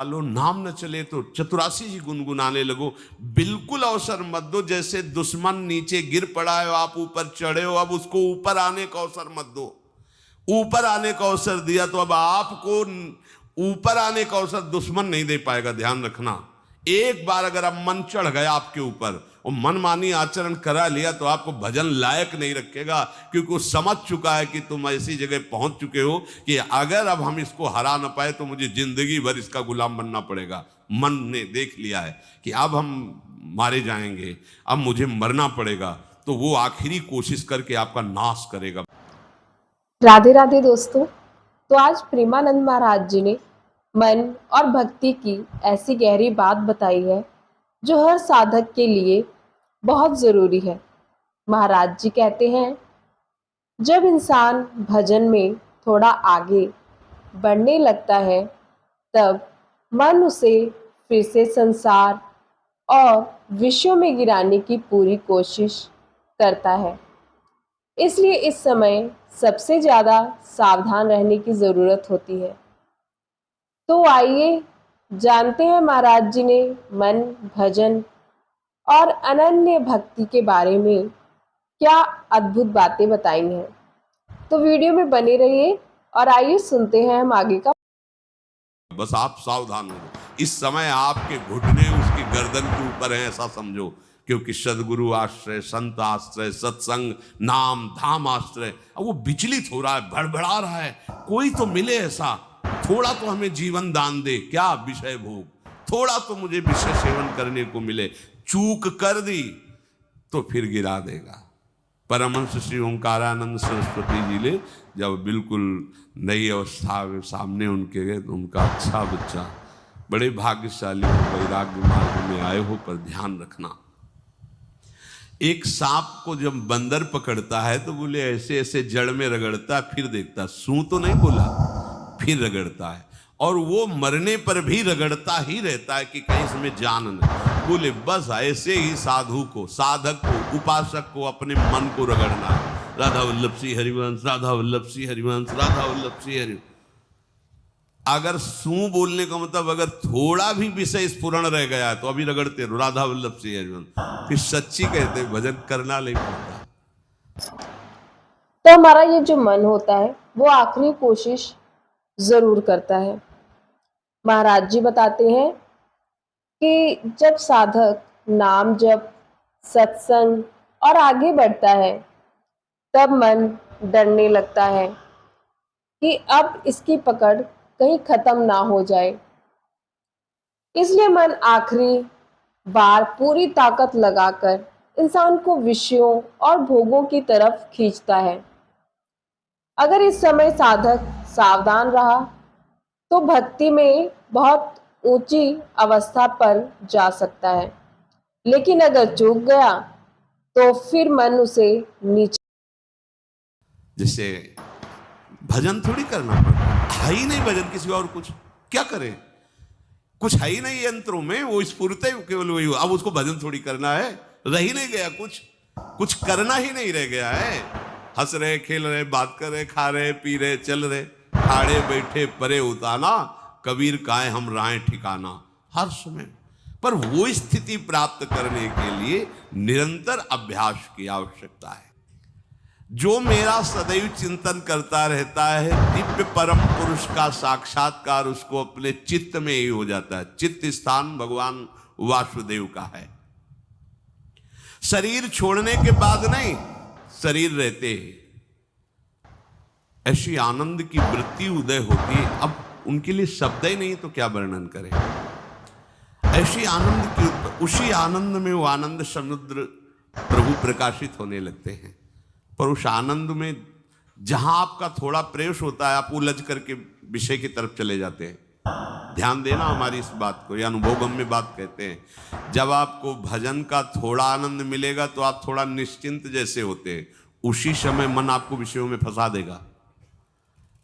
लो, नाम न चले तो चतुरासी जी गुनगुनाने लगो। बिल्कुल अवसर मत दो, जैसे दुश्मन नीचे गिर पड़ा है, आप ऊपर चढ़े हो, अब उसको ऊपर आने का अवसर मत दो। ऊपर आने का अवसर दिया तो अब आपको ऊपर आने का अवसर दुश्मन नहीं दे पाएगा। ध्यान रखना, एक बार अगर अब मन चढ़ गया आपके ऊपर और मनमानी आचरण करा लिया तो आपको भजन लायक नहीं रखेगा, क्योंकि वो समझ चुका है कि तुम ऐसी जगह पहुंच चुके हो कि अगर अब हम इसको हरा ना पाए तो मुझे जिंदगी भर इसका गुलाम बनना पड़ेगा। मन ने देख लिया है कि अब हम मारे जाएंगे, अब मुझे मरना पड़ेगा, तो वो आखिरी कोशिश करके आपका नाश करेगा। राधे राधे दोस्तों। तो आज प्रेमानंद महाराज जी ने मन और भक्ति की ऐसी गहरी बात बताई है जो हर साधक के लिए बहुत ज़रूरी है। महाराज जी कहते हैं, जब इंसान भजन में थोड़ा आगे बढ़ने लगता है तब मन उसे फिर से संसार और विषयों में गिराने की पूरी कोशिश करता है। इसलिए इस समय सबसे ज़्यादा सावधान रहने की ज़रूरत होती है। तो आइए जानते हैं महाराज जी ने मन, भजन और अनन्य भक्ति के बारे में क्या अद्भुत बातें बताई हैं। तो वीडियो में बने रहिए और आइए सुनते हैं हम आगे का। बस आप सावधान हो, इस समय आपके घुटने उसकी गर्दन के ऊपर है ऐसा समझो, क्योंकि सदगुरु आश्रय, संत आश्रय, सत्संग, नाम धाम आश्रय। अब वो विचलित हो रहा है, भड़बड़ा रहा है, कोई तो मिले ऐसा, थोड़ा तो हमें जीवन दान दे, क्या विषय भोग, थोड़ा तो मुझे विषय सेवन करने को मिले। चूक कर दी तो फिर गिरा देगा। परमहंस श्री ओंकारानंद सरस्वती जी ने जब बिल्कुल नई अवस्था में सामने उनके गए तो उनका अच्छा बच्चा, बड़े भाग्यशाली हो, वैराग्य मार्ग में आए हो, पर ध्यान रखना, एक सांप को जब बंदर पकड़ता है तो बोले ऐसे ऐसे जड़ में रगड़ता, फिर देखता, सू तो नहीं बोला, फिर रगड़ता है, और वो मरने पर भी रगड़ता ही रहता है कि कहीं इसमें जान न। बोले बस ऐसे ही साधु को, साधक को, उपासक को अपने मन को रगड़ना है। राधा वल्लभ श्री हरिवंश, राधा वल्लभ श्री हरिवंश, राधा वल्लभ श्री हरिवंश। अगर सू बोलने का मतलब अगर थोड़ा भी विषय स्फुरण रह गया है तो अभी रगड़ते रहो, राधा वल्लभ श्री हरिवंश, फिर सच्ची कहते भजन करना नहीं पड़ता। तो हमारा ये जो मन होता है वो आखिरी कोशिश ज़रूर करता है। महाराज जी बताते हैं कि जब साधक नाम जप, सत्संग और आगे बढ़ता है तब मन डरने लगता है कि अब इसकी पकड़ कहीं खत्म ना हो जाए। इसलिए मन आखिरी बार पूरी ताकत लगाकर इंसान को विषयों और भोगों की तरफ खींचता है। अगर इस समय साधक सावधान रहा तो भक्ति में बहुत ऊंची अवस्था पर जा सकता है, लेकिन अगर चूक गया तो फिर मन उसे नीचे। जैसे भजन थोड़ी करना पड़ता है ही नहीं, भजन किसी और कुछ क्या करे, कुछ है ही नहीं यंत्रों में, वो स्फूर्त केवल वही हो। अब उसको भजन थोड़ी करना है, रह ही नहीं गया, कुछ करना ही नहीं रह गया है। हंस रहे, खेल रहे, बात कर रहे, खा रहे, पी रहे, चल रहे, खाड़े बैठे परे उताना, कबीर काहे हम राय ठिकाना, हर समय। पर वो स्थिति प्राप्त करने के लिए निरंतर अभ्यास की आवश्यकता है। जो मेरा सदैव चिंतन करता रहता है, दिव्य परम पुरुष का साक्षात्कार उसको अपने चित्त में ही हो जाता है। चित्त स्थान भगवान वासुदेव का है। शरीर छोड़ने के बाद नहीं, शरीर रहते ही ऐसी आनंद की वृत्ति उदय होती है, अब उनके लिए शब्द ही नहीं तो क्या वर्णन करें। ऐसी आनंद की, उसी आनंद में वो आनंद समुद्र प्रभु प्रकाशित होने लगते हैं। पर उस आनंद में जहां आपका थोड़ा प्रवेश होता है, आप उलझ करके विषय की तरफ चले जाते हैं। ध्यान देना हमारी इस बात को, यह अनुभवगम्य बात कहते हैं। जब आपको भजन का थोड़ा आनंद मिलेगा तो आप थोड़ा निश्चिंत जैसे होते हैं, उसी समय मन आपको विषयों में फंसा देगा।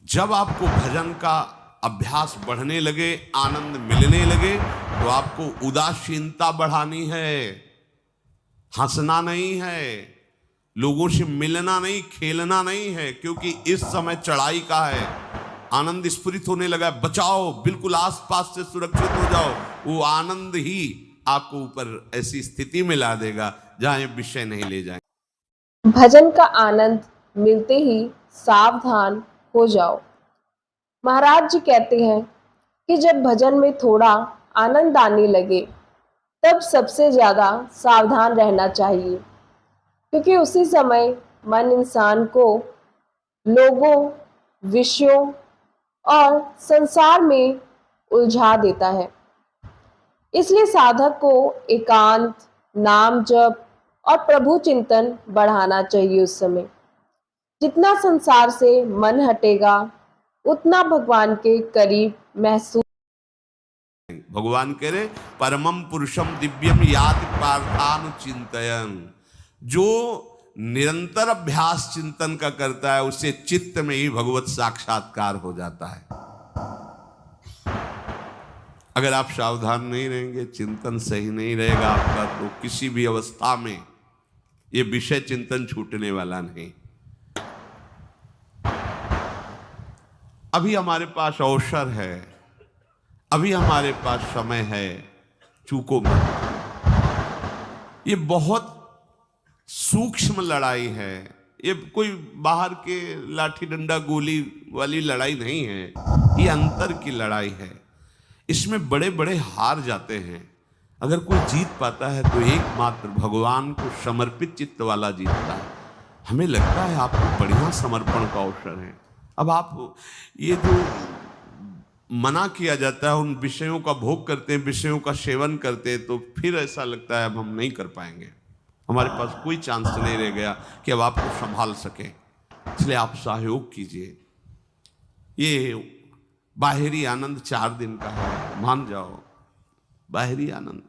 जब आपको भजन का अभ्यास बढ़ने लगे, आनंद मिलने लगे, तो आपको उदासीनता बढ़ानी है, हंसना नहीं है, लोगों से मिलना नहीं, खेलना नहीं है, क्योंकि इस समय चढ़ाई का है। आनंद स्फुरित होने लगा, बचाओ, बिल्कुल आसपास से सुरक्षित हो जाओ। वो आनंद ही आपको ऊपर ऐसी स्थिति में ला देगा जहां ये विषय नहीं ले जाए। भजन का आनंद मिलते ही सावधान हो जाओ। महाराज जी कहते हैं कि जब भजन में थोड़ा आनंद आने लगे तब सबसे ज़्यादा सावधान रहना चाहिए, क्योंकि उसी समय मन इंसान को लोगों, विषयों और संसार में उलझा देता है। इसलिए साधक को एकांत, नाम जप और प्रभु चिंतन बढ़ाना चाहिए। उस समय जितना संसार से मन हटेगा उतना भगवान के करीब महसूस। भगवान कह रहे परमम पुरुषम दिव्यम याति पार्थानुचिंतयन्, जो निरंतर अभ्यास चिंतन का करता है उसे चित्त में ही भगवत साक्षात्कार हो जाता है। अगर आप सावधान नहीं रहेंगे, चिंतन सही नहीं रहेगा आपका, तो किसी भी अवस्था में ये विषय चिंतन छूटने वाला नहीं। अभी हमारे पास अवसर है, अभी हमारे पास समय है, चूको मत। ये बहुत सूक्ष्म लड़ाई है, ये कोई बाहर के लाठी डंडा गोली वाली लड़ाई नहीं है, ये अंतर की लड़ाई है। इसमें बड़े बड़े हार जाते हैं। अगर कोई जीत पाता है तो एकमात्र भगवान को समर्पित चित्त वाला जीतता है। हमें लगता है आपको बढ़िया समर्पण का अवसर है। अब आप ये जो मना किया जाता है, उन विषयों का भोग करते हैं, विषयों का सेवन करते हैं, तो फिर ऐसा लगता है अब हम नहीं कर पाएंगे, हमारे पास कोई चांस नहीं रह गया कि अब आपको संभाल सके। इसलिए आप सहयोग कीजिए। ये बाहरी आनंद 4 दिन का है, मान जाओ, बाहरी आनंद।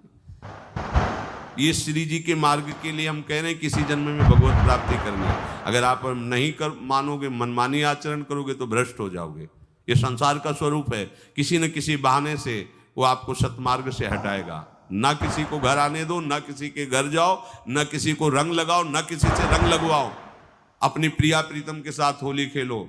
ये श्री जी के मार्ग के लिए हम कह रहे हैं किसी जन्म में भगवत प्राप्ति करनी है। अगर आप नहीं कर मानोगे, मनमानी आचरण करोगे तो भ्रष्ट हो जाओगे। ये संसार का स्वरूप है, किसी न किसी बहाने से वो आपको सतमार्ग से हटाएगा। ना किसी को घर आने दो, ना किसी के घर जाओ, ना किसी को रंग लगाओ, ना किसी से रंग लगवाओ। अपनी प्रिया प्रीतम के साथ होली खेलो।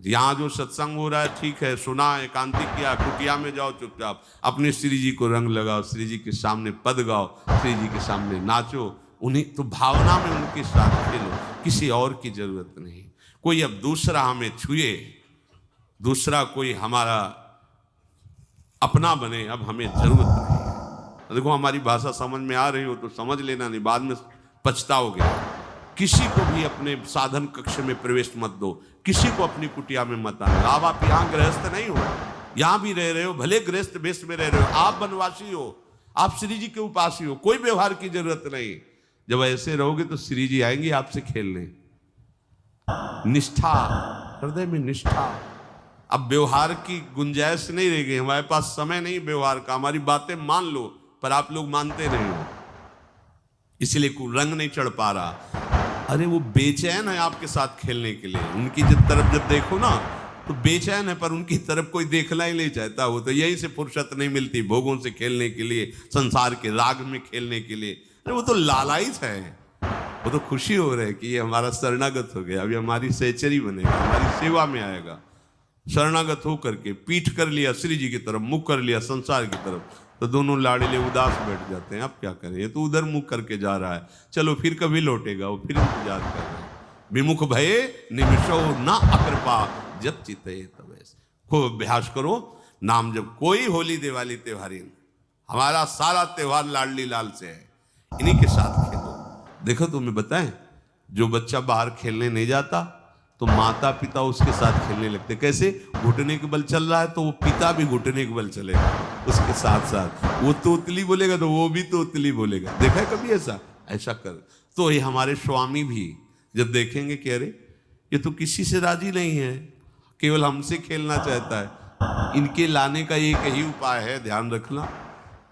यहाँ जो सत्संग हो रहा है ठीक है, सुना, एकांतिक किया, कुटिया में जाओ चुपचाप, अपने श्री जी को रंग लगाओ, श्री जी के सामने पद गाओ, श्री जी के सामने नाचो, उन्हीं तो भावना में उनके साथ खेलो, किसी और की जरूरत नहीं। कोई अब दूसरा हमें छुए, दूसरा कोई हमारा अपना बने, अब हमें जरूरत नहीं है। देखो हमारी भाषा समझ में आ रही हो तो समझ लेना, नहीं बाद में पछताओगे। किसी को भी अपने साधन कक्ष में प्रवेश मत दो, किसी को अपनी कुटिया में मत आने। अब आप यहाँ गृहस्थ नहीं हो, यहाँ भी रह रहे हो, भले गृहस्थ वेश में रह रहे हो, आप वनवासी हो, आप श्री जी के उपासी हो, कोई व्यवहार की जरूरत नहीं। जब ऐसे रहोगे तो श्री जी आएंगे आपसे खेलने। निष्ठा, हृदय में निष्ठा। अब व्यवहार की गुंजाइश नहीं रह गई, हमारे पास समय नहीं व्यवहार का। हमारी बातें मान लो, पर आप लोग मानते नहीं हो, इसलिए कोई रंग नहीं चढ़ पा रहा। अरे वो बेचैन है आपके साथ खेलने के लिए, उनकी तरफ जब देखो ना तो बेचैन है, पर उनकी तरफ कोई देखना ही नहीं चाहता। वो तो यहीं से फुर्सत नहीं मिलती भोगों से खेलने के लिए, संसार के राग में खेलने के लिए। अरे वो तो लालायित है, वो तो खुशी हो रही है कि ये हमारा शरणागत हो गया, अभी हमारी सहचरी बनेगा, हमारी सेवा में आएगा। शरणागत हो करके पीठ कर लिया श्री जी की तरफ, मुख कर लिया संसार की तरफ, तो दोनों लाड़िले उदास बैठ जाते हैं। अब क्या करें, ये तो उधर मुख करके जा रहा है, चलो फिर कभी लौटेगा, वो फिर इंतजार कर रहे हैं। विमुख भये निमिषो न अकृपा जब चिते तब। खूब अभ्यास करो नाम। जब कोई होली दिवाली त्योहारी, हमारा सारा त्योहार लाडली लाल से है, इन्हीं के साथ खेलो। देखो तुम्हें बताएं, जो बच्चा बाहर खेलने नहीं जाता तो माता पिता उसके साथ खेलने लगते। कैसे? घुटने के बल चल रहा है तो वो पिता भी घुटने के बल चलेगा उसके साथ साथ। वो तोतली बोलेगा तो वो भी तोतली बोलेगा। देखा है कभी ऐसा? ऐसा कर। तो ये हमारे स्वामी भी जब देखेंगे कि अरे ये तो किसी से राजी नहीं है, केवल हमसे खेलना चाहता है, इनके लाने का एक ही उपाय है, ध्यान रखना,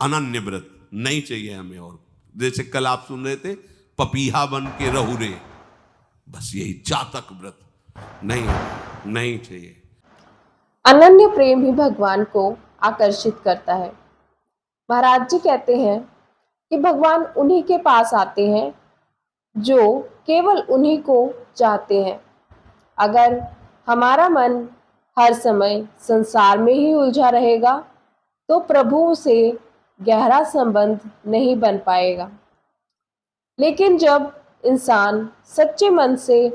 अनन्य व्रत नहीं चाहिए हमें। और जैसे कल आप सुन रहे थे, पपीहा बन के रहू रे, बस यही चातक व्रत नहीं चाहिए। अनन्य प्रेम ही भगवान को आकर्षित करता है। महाराज जी कहते हैं कि भगवान उन्हीं के पास आते हैं जो केवल उन्हीं को चाहते हैं। अगर हमारा मन हर समय संसार में ही उलझा रहेगा तो प्रभु से गहरा संबंध नहीं बन पाएगा। लेकिन जब इंसान सच्चे मन से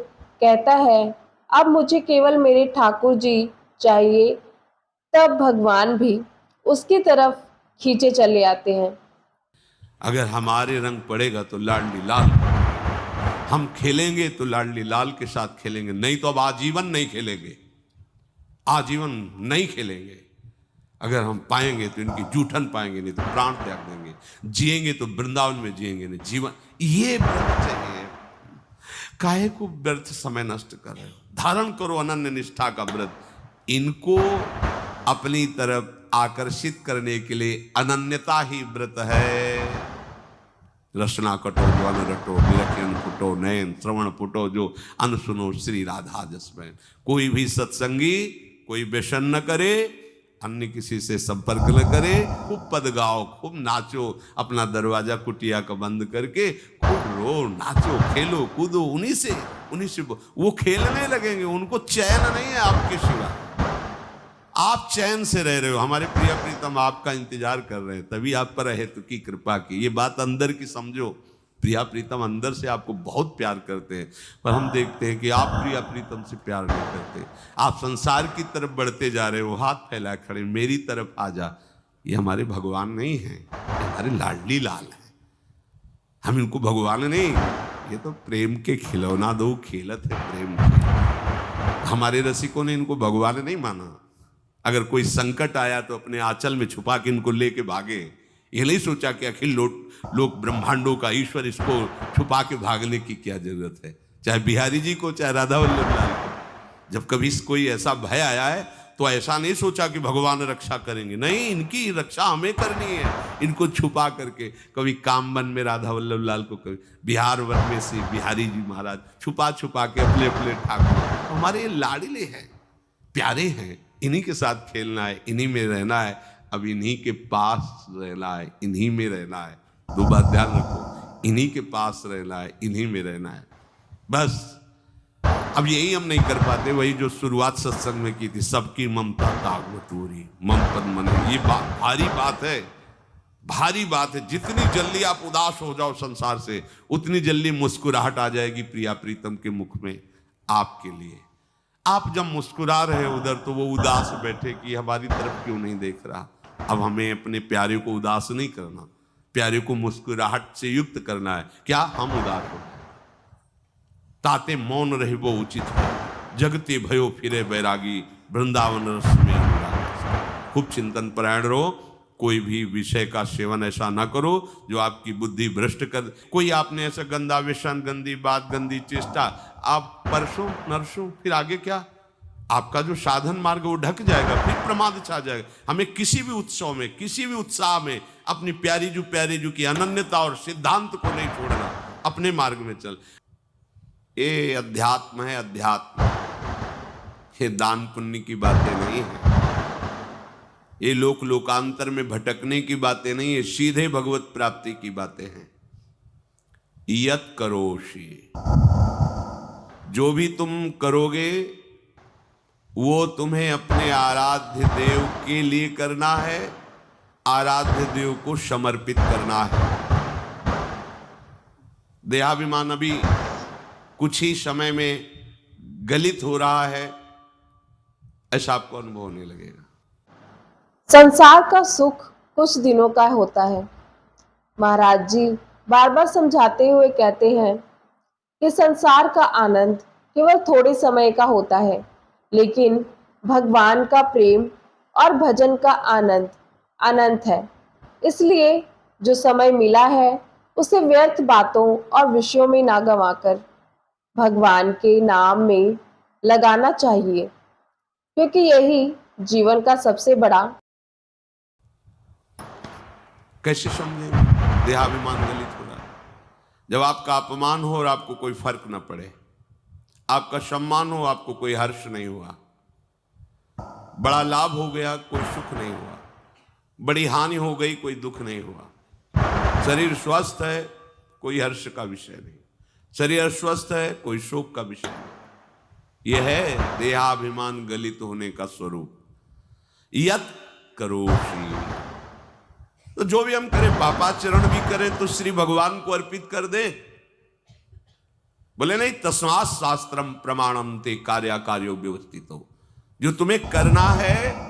कहता है अब मुझे केवल मेरे ठाकुर जी चाहिए, तब भगवान भी उसकी तरफ खींचे चले आते हैं। अगर हमारे रंग पड़ेगा तो लाडली लाल, हम खेलेंगे तो लाडली लाल के साथ खेलेंगे, नहीं तो अब आजीवन नहीं खेलेंगे, आजीवन नहीं खेलेंगे। अगर हम पाएंगे तो इनकी जूठन पाएंगे, नहीं तो प्राण त्याग देंगे। जिएंगे तो वृंदावन में जिएंगे, नहीं जीवन ये व्रत चाहिए। काहे को व्यर्थ समय नष्ट कर रहे हो? धारण करो अनन्य निष्ठा का व्रत। इनको अपनी तरफ आकर्षित करने के लिए अनन्यता ही व्रत है। रसना कटो जो अन रटो, निरखन फुटो नयन, श्रवण फुटो जो अन सुनो, श्री राधा जसमैन। कोई भी सत्संगी कोई व्यसन न करे, अन्य किसी से संपर्क न करे, खूब पद गाओ, खूब नाचो, अपना दरवाजा कुटिया का बंद करके खूब रो, नाचो, खेलो, कूदो, उन्हीं से वो खेलने लगेंगे। उनको चैन नहीं है आपके सिवा, आप चैन से रह रहे हो। हमारे प्रिय प्रीतम आपका इंतजार कर रहे हैं, तभी आप पर हेतु की कृपा की। ये बात अंदर की समझो, प्रिया प्रीतम अंदर से आपको बहुत प्यार करते हैं, पर हम देखते हैं कि आप प्रिया प्रीतम से प्यार नहीं करते। आप संसार की तरफ बढ़ते जा रहे हो, हाथ फैलाए खड़े, मेरी तरफ आ जा। ये हमारे भगवान नहीं हैं, ये हमारे लाडली लाल हैं। हम इनको भगवान नहीं, ये तो प्रेम के खिलौना दो खेलत है प्रेम के। हमारे रसिकों ने इनको भगवान नहीं माना। अगर कोई संकट आया तो अपने आंचल में छुपा के इनको लेके भागे। ये नहीं सोचा कि अखिल लोक ब्रह्मांडों का ईश्वर, इसको छुपा के भागने की क्या जरूरत है। चाहे बिहारी जी को, चाहे राधा वल्लभ लाल को, जब कभी कोई ऐसा भय आया है तो ऐसा नहीं सोचा कि भगवान रक्षा करेंगे, नहीं, इनकी रक्षा हमें करनी है। इनको छुपा करके, कभी कामवन में राधा वल्लभ लाल को, कभी बिहार वन में से बिहारी जी महाराज, छुपा छुपा के अपने अपने ठाकुर। हमारे ये लाडले हैं, प्यारे हैं, इन्हीं के साथ खेलना है, इन्हीं में रहना है, अब इन्हीं के पास रहना है, इन्हीं में रहना है। दो बात ध्यान रखो, इन्हीं के पास रहना है, इन्हीं में रहना है, बस। अब यही हम नहीं कर पाते, वही जो शुरुआत सत्संग में की थी, सबकी ममता तागवतूरी मम पद मने। ये भारी बात है, भारी बात है। जितनी जल्दी आप उदास हो जाओ संसार से, उतनी जल्दी मुस्कुराहट आ जाएगी प्रिया प्रीतम के मुख में आपके लिए। आप जब मुस्कुरा रहे उधर, तो वो उदास बैठे कि हमारी तरफ क्यों नहीं देख रहा। अब हमें अपने प्यारे को उदास नहीं करना, प्यारे को मुस्कुराहट से युक्त करना है। क्या हम उदास हो ताते मौन रहे वो उचित है, जगते भयो फिरे बैरागी, वृंदावन रस में अनुराग। खूब चिंतन परायण रहो, कोई भी विषय का सेवन ऐसा ना करो जो आपकी बुद्धि भ्रष्ट कर। कोई आपने ऐसा गंदा व्यसन, गंदी बात, गंदी चेष्टा, आप परसों नरसों, फिर आगे क्या, आपका जो साधन मार्ग वो ढक जाएगा, फिर प्रमाद छा जाएगा। हमें किसी भी उत्सव में, किसी भी उत्साह में अपनी प्यारी जो की अनन्यता और सिद्धांत को नहीं छोड़ना, अपने मार्ग में चल। ये अध्यात्म है, अध्यात्म। ये दान पुण्य की बातें नहीं है, ये लोकांतर में भटकने की बातें नहीं है, सीधे भगवत प्राप्ति की बातें हैं। यत करोषि, जो भी तुम करोगे वो तुम्हें अपने आराध्य देव के लिए करना है, आराध्य देव को समर्पित करना है। देहाभिमान अभी कुछ ही समय में गलित हो रहा है, ऐसा आपको अनुभव होने लगेगा। संसार का सुख कुछ दिनों का होता है। महाराज जी बार बार समझाते हुए कहते हैं कि संसार का आनंद केवल थोड़े समय का होता है, लेकिन भगवान का प्रेम और भजन का आनंद अनंत है। इसलिए जो समय मिला है उसे व्यर्थ बातों और विषयों में ना गंवाकर भगवान के नाम में लगाना चाहिए, क्योंकि यही जीवन का सबसे बड़ा। कैसे समझेंगे? देहाभिमान गलित हो रहा है। जब आपका अपमान हो और आपको कोई फर्क न पड़े, आपका सम्मान हो, आपको कोई हर्ष नहीं हुआ, बड़ा लाभ हो गया, कोई सुख नहीं हुआ, बड़ी हानि हो गई, कोई दुख नहीं हुआ, शरीर स्वस्थ है, कोई हर्ष का विषय नहीं, शरीर अस्वस्थ है, कोई शोक का विषय नहीं। यह है देहाभिमान गलित होने का स्वरूप। यत करोषि, तो जो भी हम करें, पापाचरण भी करें तो श्री भगवान को अर्पित कर दे। बोले नहीं, तस्मात् शास्त्रम प्रमाणम ते कार्याकार्यो व्यवस्थितो, जो तुम्हें करना है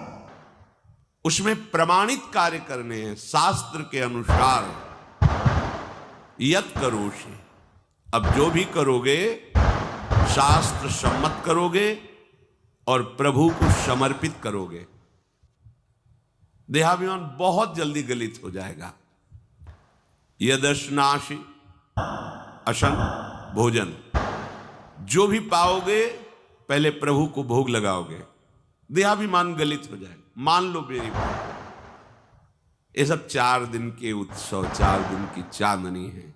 उसमें प्रमाणित कार्य करने हैं शास्त्र के अनुसार। यत करोषि, अब जो भी करोगे शास्त्र सम्मत करोगे और प्रभु को समर्पित करोगे, देहाभिमान बहुत जल्दी गलित हो जाएगा। यदश्नासि अशन भोजन, जो भी पाओगे पहले प्रभु को भोग लगाओगे, देहाभिमान गलित हो जाएगा। मान लो मेरी बात, ये सब 4 दिन के उत्सव, 4 दिन की चांदनी है।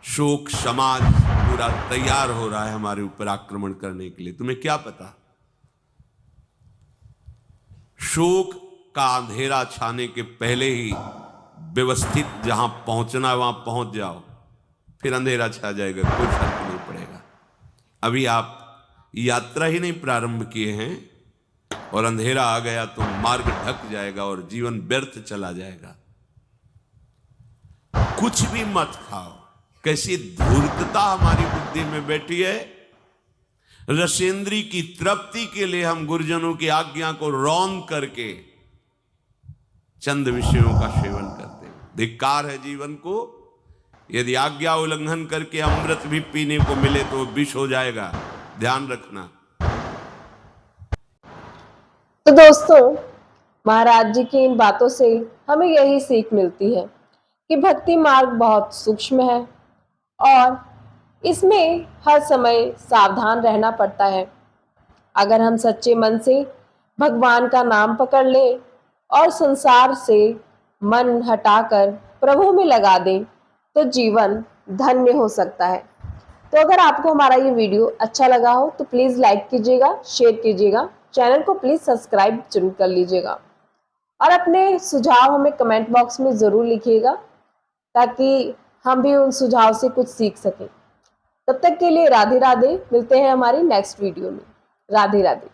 शोक समाज पूरा तैयार हो रहा है हमारे ऊपर आक्रमण करने के लिए। तुम्हें क्या पता, शोक का अंधेरा छाने के पहले ही व्यवस्थित जहां पहुंचना है वहां पहुंच जाओ, फिर अंधेरा छा जाएगा, कोई फर्क नहीं पड़ेगा। अभी आप यात्रा ही नहीं प्रारंभ किए हैं और अंधेरा आ गया तो मार्ग ढक जाएगा और जीवन व्यर्थ चला जाएगा। कुछ भी मत खाओ। कैसी धूर्तता हमारी बुद्धि में बैठी है। रसेंद्री की तृप्ति के लिए हम गुरुजनों की आज्ञा को रौंद करके चंद विषयों का सेवन करते हैं। धिक्कार है जीवन को। यदि आज्ञा उल्लंघन करके अमृत भी पीने को मिले तो विष हो जाएगा, ध्यान रखना। तो दोस्तों, महाराज जी की इन बातों से हमें यही सीख मिलती है कि भक्ति मार्ग बहुत सूक्ष्म है और इसमें हर समय सावधान रहना पड़ता है। अगर हम सच्चे मन से भगवान का नाम पकड़ लें और संसार से मन हटाकर प्रभु में लगा दें तो जीवन धन्य हो सकता है। तो अगर आपको हमारा ये वीडियो अच्छा लगा हो तो प्लीज़ लाइक कीजिएगा, शेयर कीजिएगा, चैनल को प्लीज़ सब्सक्राइब जरूर कर लीजिएगा और अपने सुझाव हमें कमेंट बॉक्स में ज़रूर लिखिएगा ताकि हम भी उन सुझाव से कुछ सीख सकें। तब तक के लिए राधे राधे। मिलते हैं हमारी नेक्स्ट वीडियो में। राधे राधे।